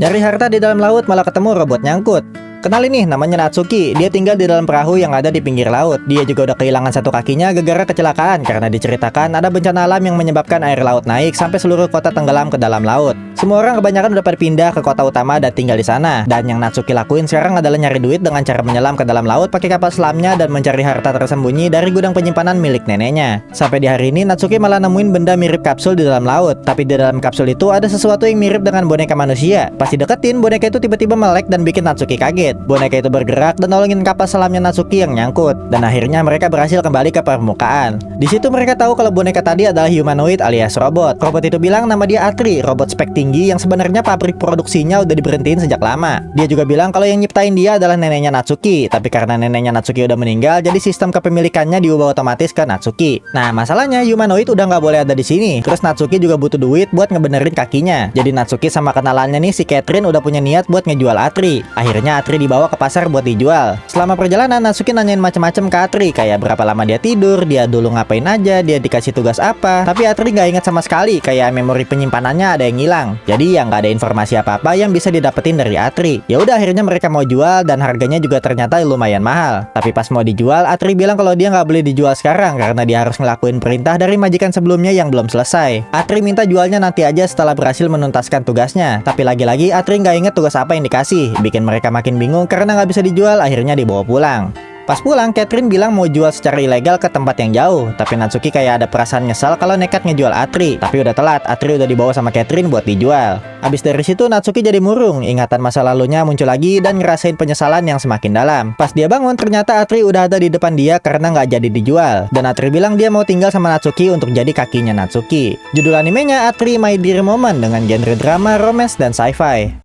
Nyari harta di dalam laut malah ketemu robot nyangkut. Kenalin nih, namanya Natsuki. Dia tinggal di dalam perahu yang ada di pinggir laut. Dia juga udah kehilangan satu kakinya gara-gara kecelakaan karena diceritakan ada bencana alam yang menyebabkan air laut naik sampai seluruh kota tenggelam ke dalam laut. Semua orang kebanyakan udah pada pindah ke kota utama dan tinggal di sana. Dan yang Natsuki lakuin sekarang adalah nyari duit dengan cara menyelam ke dalam laut pakai kapal selamnya dan mencari harta tersembunyi dari gudang penyimpanan milik neneknya. Sampai di hari ini Natsuki malah nemuin benda mirip kapsul di dalam laut. Tapi di dalam kapsul itu ada sesuatu yang mirip dengan boneka manusia. Pas dideketin, boneka itu tiba-tiba melek dan bikin Natsuki kaget. Boneka itu bergerak dan nolongin kapal selamnya Natsuki yang nyangkut. Dan akhirnya mereka berhasil kembali ke permukaan. Di situ mereka tahu kalau boneka tadi adalah humanoid alias robot. Robot itu bilang nama dia Atri, robot spek tinggi yang sebenarnya pabrik produksinya udah diberhentiin sejak lama. Dia juga bilang kalau yang nyiptain dia adalah neneknya Natsuki. Tapi karena neneknya Natsuki udah meninggal, jadi sistem kepemilikannya diubah otomatis ke Natsuki. Nah, masalahnya humanoid udah nggak boleh ada di sini. Terus Natsuki juga butuh duit buat ngebenerin kakinya. Jadi Natsuki sama kenalannya nih si Catherine udah punya niat buat ngejual Atri. Akhirnya Atri dibawa ke pasar buat dijual. Selama perjalanan Natsuki nanyain macam-macam ke Atri, kayak berapa lama dia tidur, dia dulu ngapain aja, dia dikasih tugas apa. Tapi Atri nggak ingat sama sekali, kayak memori penyimpanannya ada yang hilang. Jadi ya nggak ada informasi apa-apa yang bisa didapetin dari Atri. Ya udah akhirnya mereka mau jual dan harganya juga ternyata lumayan mahal. Tapi pas mau dijual, Atri bilang kalau dia nggak boleh dijual sekarang karena dia harus ngelakuin perintah dari majikan sebelumnya yang belum selesai. Atri minta jualnya nanti aja setelah berhasil menuntaskan tugasnya. Tapi lagi-lagi Atri nggak inget tugas apa yang dikasih, bikin mereka makin bingung karena nggak bisa dijual, akhirnya dibawa pulang. Pas pulang, Catherine bilang mau jual secara ilegal ke tempat yang jauh. Tapi Natsuki kayak ada perasaan nyesal kalau nekat ngejual Atri. Tapi udah telat, Atri udah dibawa sama Catherine buat dijual. Abis dari situ Natsuki jadi murung, ingatan masa lalunya muncul lagi dan ngerasain penyesalan yang semakin dalam. Pas dia bangun, ternyata Atri udah ada di depan dia karena nggak jadi dijual. Dan Atri bilang dia mau tinggal sama Natsuki untuk jadi kakinya Natsuki. Judul animenya Atri My Dear Moment dengan genre drama, romance, dan sci-fi.